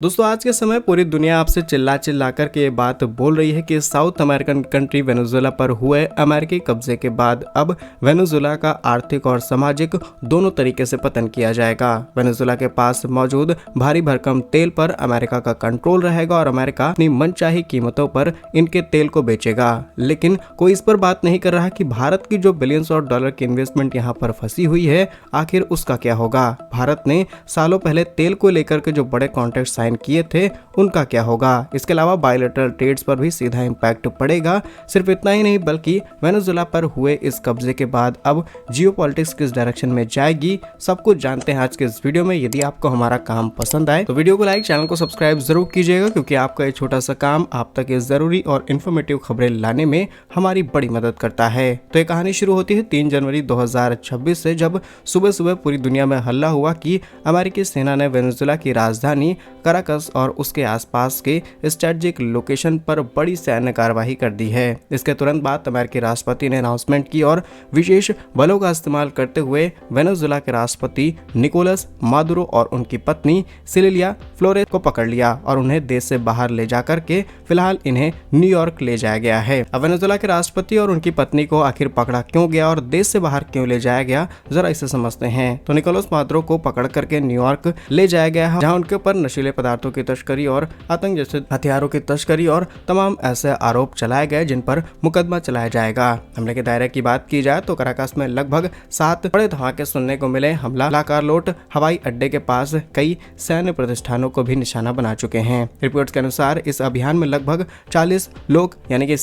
दोस्तों आज के समय पूरी दुनिया आपसे चिल्ला चिल्ला कर के ये बात बोल रही है कि साउथ अमेरिकन कंट्री वेनेजुएला पर हुए अमेरिकी कब्जे के बाद अब वेनेजुएला का आर्थिक और सामाजिक दोनों तरीके से पतन किया जाएगा। वेनेजुएला के पास मौजूद भारी भरकम तेल पर अमेरिका का कंट्रोल रहेगा और अमेरिका अपनी मनचाही कीमतों पर इनके तेल को बेचेगा। लेकिन कोई इस पर बात नहीं कर रहा कि भारत की जो बिलियंस ऑफ डॉलर की इन्वेस्टमेंट यहाँ पर फंसी हुई है, आखिर उसका क्या होगा। भारत ने सालों पहले तेल को लेकर के जो बड़े कॉन्ट्रैक्ट साइन किए थे उनका क्या होगा। इसके अलावा बायलैटरल ट्रेड्स पर भी सीधा इम्पैक्ट पड़ेगा। सिर्फ इतना ही नहीं बल्कि वेनेजुएला पर हुए इस कब्जे के बाद अब जियोपॉलिटिक्स किस डायरेक्शन में जाएगी, सब कुछ जानते हैं आज के इस वीडियो में। यदि आपको हमारा काम पसंद आए तो वीडियो को लाइक, चैनल को सब्सक्राइब जरूर कीजिएगा, क्योंकि आपका ये छोटा सा काम आप तक ये जरूरी और इन्फॉर्मेटिव खबरें लाने में हमारी बड़ी मदद करता है। तो ये कहानी शुरू होती है 3 जनवरी 2026 से, जब सुबह सुबह पूरी दुनिया में हल्ला हुआ कि अमेरिकी सेना ने वेनेजुएला की राजधानी कराकस और उसके आसपास के स्ट्रेटेजिक लोकेशन पर बड़ी सैन्य कार्रवाई कर दी है। इसके तुरंत बाद अमेरिकी राष्ट्रपति ने अनाउंसमेंट की और विशेष बलों का इस्तेमाल करते हुए वेनेजुएला के राष्ट्रपति निकोलस मादुरो और उनकी पत्नी सिलिया फ्लोरेस को पकड़ लिया और उन्हें देश से बाहर ले जाकर के फिलहाल इन्हें न्यूयॉर्क ले जाया गया है। अब वेनेजुएला के राष्ट्रपति और उनकी पत्नी को आखिर पकड़ा क्यों गया और देश से बाहर क्यों ले जाया गया, जरा इसे समझते हैं। तो निकोलस मादुरो को पकड़ करके न्यूयॉर्क ले जाया गया है, जहाँ उनके ऊपर नशीले पदार्थों की तस्करी और आतंक जैसे हथियारों की तस्करी और तमाम ऐसे आरोप चलाए गए जिन पर मुकदमा चलाया जाएगा। हमले के दायरे की बात की जाए तो कराकस में लगभग 7 बड़े धमाके सुनने को मिले। हमला लाकारलोट हवाई अड्डे के पास कई सैन्य प्रतिष्ठानों को भी निशाना बना चुके हैं। रिपोर्ट्स के अनुसार इस अभियान में लगभग 40 लोग यानी कि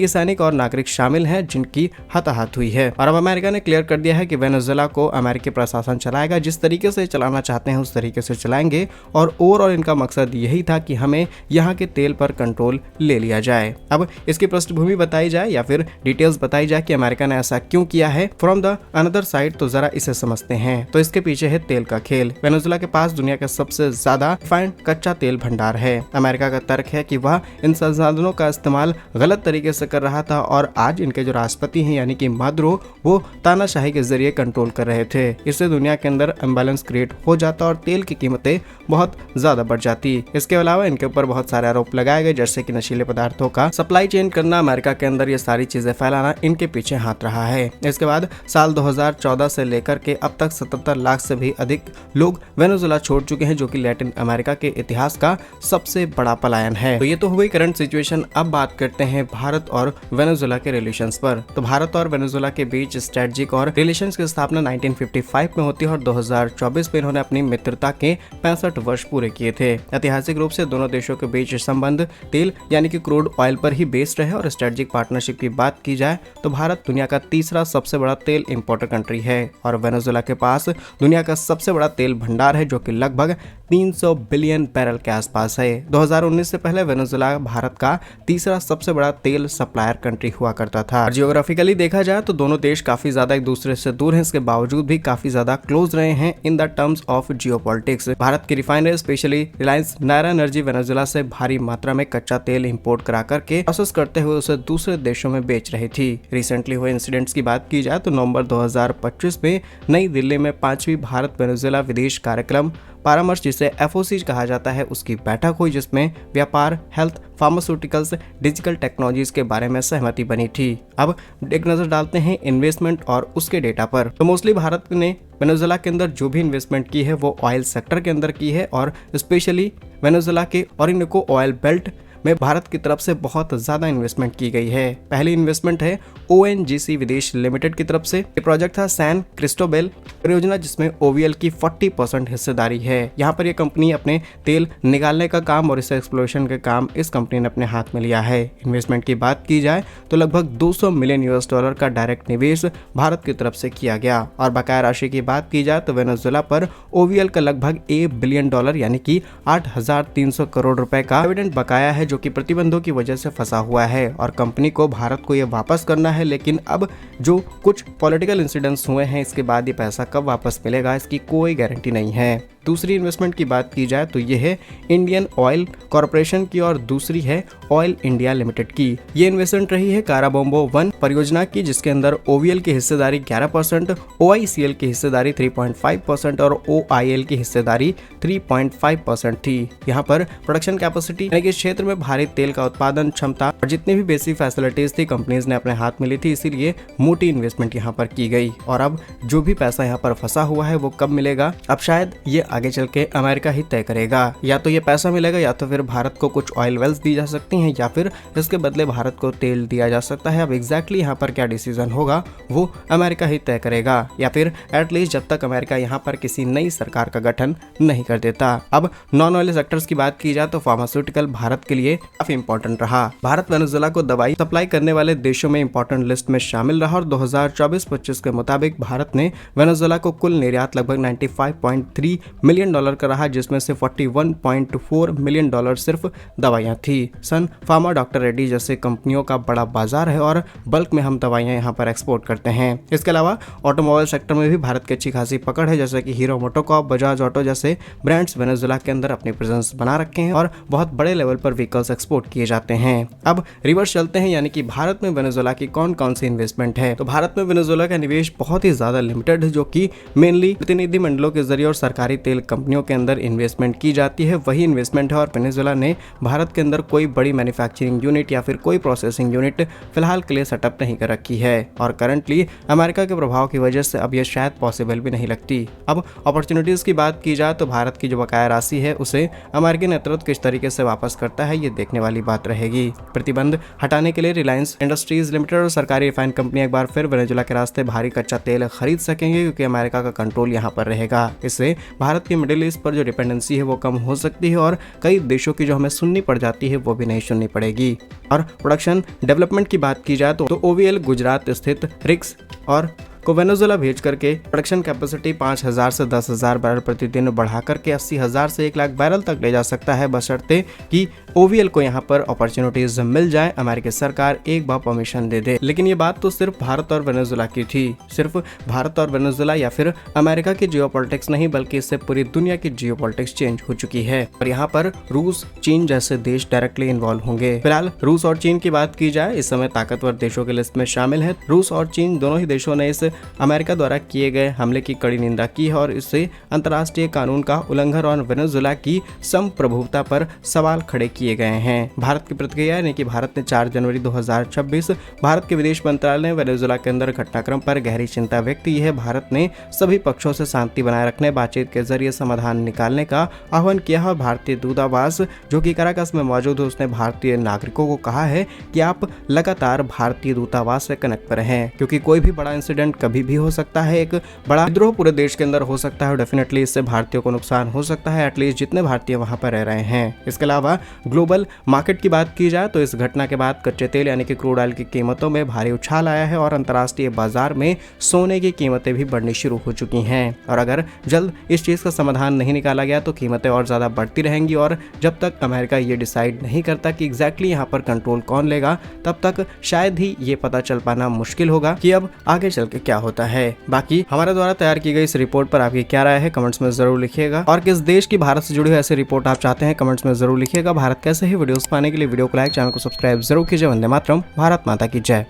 सैनिक और नागरिक शामिल हैं जिनकी हताहत हुई है। और अब अमेरिका ने क्लियर कर दिया है कि वेनेजुएला को अमेरिकी प्रशासन चलाएगा, जिस तरीके से चलाना चाहते हैं उस तरीके से चलाएंगे और ओवरऑल इनका मकसद यही था कि हमें यहाँ के तेल पर कंट्रोल ले लिया जाए। अब इसकी पृष्ठभूमि बताई जाए या फिर डिटेल्स बताई जाए कि अमेरिका ने ऐसा क्यों किया है फ्रॉम द अनदर साइड, तो जरा इसे समझते हैं। तो इसके पीछे है तेल का खेल। वेनेजुएला के पास दुनिया का सबसे ज्यादा रिफाइंड कच्चा तेल भंडार है। अमेरिका का तर्क है कि वह इन संसाधनों का इस्तेमाल गलत तरीके से कर रहा था और आज इनके जो राष्ट्रपति हैं यानी कि मादुरो, वो तानाशाही के जरिए कंट्रोल कर रहे थे। इससे दुनिया के अंदर इम्बैलेंस क्रिएट हो जाता और तेल की कीमतें बहुत ज्यादा बढ़ जाती। इसके अलावा इनके ऊपर बहुत सारे आरोप लगाए गए, जैसे कि नशीले पदार्थों का सप्लाई चेन करना, अमेरिका के अंदर ये सारी चीजें फैलाना इनके पीछे हाथ रहा है। इसके बाद साल 2014 से लेकर के अब तक 77 लाख से भी अधिक लोग वेनेजुएला छोड़ चुके हैं, जो कि लैटिन अमेरिका के इतिहास का सबसे बड़ा पलायन है। तो ये तो हो गई करंट सिचुएशन। अब बात करते हैं भारत और वेनेजुएला के रिलेशंस पर। तो भारत और वेनेजुएला के बीच स्ट्रेटेजिक और रिलेशंस की स्थापना 1955 में होती है और 2024 में इन्होंने अपनी मित्रता के 65 वर्ष पूरे किए थे। ऐतिहासिक रूप से दोनों देशों के बीच संबंध तेल यानी कि क्रूड ऑयल पर ही बेस्ड रहे। और स्ट्रेटेजिक पार्टनरशिप की बात की जाए तो भारत दुनिया का तीसरा सबसे बड़ा तेल इंपोर्टर कंट्री है और वेनेजुएला के पास दुनिया का सबसे बड़ा तेल भंडार है, जो कि लगभग 300 बिलियन बैरल के आसपास है। 2019 से पहले वेनेजुएला भारत का तीसरा सबसे बड़ा तेल सप्लायर कंट्री हुआ करता था। जियोग्राफिकली देखा जाए तो दोनों देश काफी ज्यादा एक दूसरे से दूर हैं, इसके बावजूद भी काफी ज्यादा क्लोज रहे हैं in the terms of geopolitics. Bharat की refinery specially Reliance Nayara Energy Venezuela से भारी मात्रा में कच्चा तेल इंपोर्ट करा करके प्रोसेस करते हुए उसे दूसरे देशों में बेच रही थी। रिसेंटली हुए इंसिडेंट्स की बात की जाए तो नवंबर 2025 में नई दिल्ली में 5वीं भारत वेनेजुएला विदेश कार्यक्रम परामर्श, जिसे FOC कहा जाता है, उसकी बैठक हुई, जिसमें व्यापार, हेल्थ, फार्मास्यूटिकल्स, डिजिटल टेक्नोलॉजीज के बारे में सहमति बनी थी। अब एक नजर डालते हैं इन्वेस्टमेंट और उसके डेटा पर। तो मोस्टली भारत ने वेनेजुएला के अंदर जो भी इन्वेस्टमेंट की है वो ऑयल सेक्टर के अंदर की है और स्पेशली वेनेजुएला के ओरिनोको ऑयल बेल्ट में भारत की तरफ से बहुत ज्यादा इन्वेस्टमेंट की गई है। पहली इन्वेस्टमेंट है ONGC विदेश लिमिटेड की तरफ से। ये प्रोजेक्ट था सैन क्रिस्टोबेल परियोजना, जिसमें OVL की 40% हिस्सेदारी है। यहाँ पर यह कंपनी अपने तेल निकालने का काम और इसे एक्सप्लोरेशन का काम इस कंपनी ने अपने हाथ में लिया है। इन्वेस्टमेंट की बात की जाए तो लगभग $200 मिलियन का डायरेक्ट निवेश भारत की तरफ से किया गया। और बकाया राशि की बात की जाए तो वेनेजुएला पर OVL का लगभग $1 बिलियन यानी कि 8,300 करोड़ रुपए का डिविडेंड बकाया है, जो कि प्रतिबंधों की वजह से फंसा हुआ है और कंपनी को भारत को ये वापस करना है। लेकिन अब जो कुछ पॉलिटिकल इंसिडेंट्स हुए हैं, इसके बाद ये पैसा कब वापस मिलेगा इसकी कोई गारंटी नहीं है। दूसरी इन्वेस्टमेंट की बात की जाए तो ये है इंडियन ऑयल कॉरपोरेशन की और दूसरी है ऑयल इंडिया लिमिटेड की। ये इन्वेस्टमेंट रही है काराबोम्बो 1 परियोजना की, जिसके अंदर OVL की हिस्सेदारी 11%, OICL की हिस्सेदारी 3.5% और OIL की हिस्सेदारी 3.5% थी। यहाँ पर प्रोडक्शन कैपेसिटी यानी कि क्षेत्र में भारी तेल का उत्पादन क्षमता और जितनी भी बेसिक फैसिलिटीज थी कंपनीज ने अपने हाथ में ली थी, इसीलिए मोटी इन्वेस्टमेंट यहाँ पर की गई। और अब जो भी पैसा यहाँ पर फंसा हुआ है वो कब मिलेगा, अब शायद ये आगे चल के अमेरिका ही तय करेगा। या तो ये पैसा मिलेगा या तो फिर भारत को कुछ ऑयल वेल्स दी जा सकती हैं या फिर इसके बदले भारत को तेल दिया जा सकता है। अब एग्जैक्टली यहाँ पर क्या डिसीजन होगा वो अमेरिका ही तय करेगा, या फिर एटलीस्ट जब तक अमेरिका यहाँ पर किसी नई सरकार का गठन नहीं कर देता। अब नॉन ऑयल सेक्टर्स की बात की जाए तो फार्मास्यूटिकल भारत के लिए काफी इंपॉर्टेंट रहा। भारत वेनेजुएला को दवाई सप्लाई करने वाले देशों में इंपॉर्टेंट लिस्ट में शामिल रहा और 2024-25 के मुताबिक भारत ने वेनेजुएला को कुल निर्यात लगभग $95.3 मिलियन का रहा, जिसमें से $41.4 मिलियन सिर्फ दवाइयां थी। सन फार्मा, डॉक्टर रेड्डी जैसे कंपनियों का बड़ा बाजार है और बल्क में हम दवाइयां यहाँ पर एक्सपोर्ट करते हैं। इसके अलावा ऑटोमोबाइल सेक्टर में भी भारत की अच्छी खासी पकड़ है, जैसे कि हीरो मोटोकॉर्प, बजाज ऑटो जैसे ब्रांड्स वेनेजुएला के अंदर अपनी प्रेजेंस बना रखे हैं और बहुत बड़े लेवल पर व्हीकल्स एक्सपोर्ट किए जाते हैं। अब रिवर्स चलते हैं, यानी कि भारत में वेनेजुएला की कौन कौन सी इन्वेस्टमेंट है। तो भारत में वेनेजुएला का निवेश बहुत ही ज्यादा लिमिटेड है, जो कि मेनली प्रतिनिधि मंडलों के जरिए और सरकारी तेल कंपनियों के अंदर इन्वेस्टमेंट की जाती है, वही इन्वेस्टमेंट है। और वेनेजुएला ने भारत के अंदर कोई बड़ी मैन्युफैक्चरिंग यूनिट या फिर कोई प्रोसेसिंग यूनिट फिलहाल के लिए सेटअप नहीं कर रखी है और करंटली अमेरिका के प्रभाव की वजह से अब यह शायद पॉसिबल भी नहीं लगती। अब अपॉर्चुनिटीज की बात की जाए तो भारत की जो बकाया राशि है उसे अमेरिकी नेतृत्व किस तरीके से वापस करता है, ये देखने वाली बात रहेगी। प्रतिबंध हटाने के लिए रिलायंस इंडस्ट्रीज लिमिटेड और सरकारी रिफाइन कंपनी एक बार फिर वेनेजुएला के रास्ते भारी कच्चा तेल खरीद सकेंगे, क्योंकि अमेरिका का कंट्रोल यहाँ पर रहेगा। इससे भारत की मिडिल ईस्ट पर जो डिपेंडेंसी है वो कम हो सकती है और कई देशों की जो हमें सुननी पड़ जाती है वो भी नहीं सुननी पड़ेगी। और प्रोडक्शन डेवलपमेंट की बात की जाए तो OVL गुजरात स्थित रिक्स और को वेनेजुएला भेज करके प्रोडक्शन कैपेसिटी 5,000 से 10,000 बैरल प्रतिदिन बढ़ा करके 80,000 से 1 लाख बैरल तक ले जा सकता है, बशर्ते कि OVL को यहाँ पर अपॉर्चुनिटीज मिल जाए, अमेरिकी सरकार एक बार परमिशन दे दे। लेकिन ये बात तो सिर्फ भारत और वेनेजुएला की थी, सिर्फ भारत और वेनेजुएला या फिर अमेरिका की जियोपॉलिटिक्स नहीं, बल्कि इससे पूरी दुनिया की जियोपॉलिटिक्स चेंज हो चुकी है और यहाँ पर रूस, चीन जैसे देश डायरेक्टली इन्वॉल्व होंगे। फिलहाल रूस और चीन की बात की जाए, इस समय ताकतवर देशों की लिस्ट में शामिल है। रूस और चीन दोनों ही देशों ने इस अमेरिका द्वारा किए गए हमले की कड़ी निंदा की है और इससे अंतर्राष्ट्रीय कानून का उल्लंघन और वेनेजुएला की संप्रभुता पर सवाल खड़े किए गए हैं। भारत की प्रतिक्रिया यानी कि भारत ने 4 जनवरी 2026 भारत के विदेश मंत्रालय ने वेनेजुएला के अंदर घटनाक्रम पर गहरी चिंता व्यक्त की है। भारत ने सभी पक्षों से शांति बनाए रखने, बातचीत के जरिए समाधान निकालने का आह्वान किया है और भारतीय दूतावास जो कि कराकस में मौजूद है उसने भारतीय नागरिकों को कहा है कि आप लगातार भारतीय दूतावास से कनेक्ट पर रहें, क्योंकि कोई भी बड़ा इंसिडेंट कभी भी हो सकता है, एक बड़ा विद्रोह पूरे देश के अंदर हो सकता है और डेफिनेटली इससे भारतीयों को नुकसान हो सकता है, एटलीस्ट जितने भारतीय वहां पर रह रहे हैं। इसके अलावा ग्लोबल मार्केट की बात की जाए तो इस घटना के बाद कच्चे तेल यानी कि क्रूड ऑयल की कीमतों में भारी उछाल आया है और अंतर्राष्ट्रीय बाजार में सोने की कीमतें भी बढ़नी शुरू हो चुकी हैं और अगर जल्द इस चीज का समाधान नहीं निकाला गया तो कीमतें और ज्यादा बढ़ती रहेंगी और जब तक अमेरिका ये डिसाइड नहीं करता कि एग्जैक्टली यहाँ पर कंट्रोल कौन लेगा, तब तक शायद ही ये पता चल पाना मुश्किल होगा कि अब आगे चल के क्या होता है। बाकी हमारे द्वारा तैयार की गई इस रिपोर्ट पर आपकी क्या राय है कमेंट्स में जरूर लिखिएगा और किस देश की भारत से जुड़ी हुई ऐसी रिपोर्ट आप चाहते हैं कमेंट्स में जरूर लिखिएगा। भारत कैसे ही वीडियोस पाने के लिए वीडियो को लाइक, चैनल को सब्सक्राइब जरूर कीजिए। वंदे मातरम, भारत माता की जय।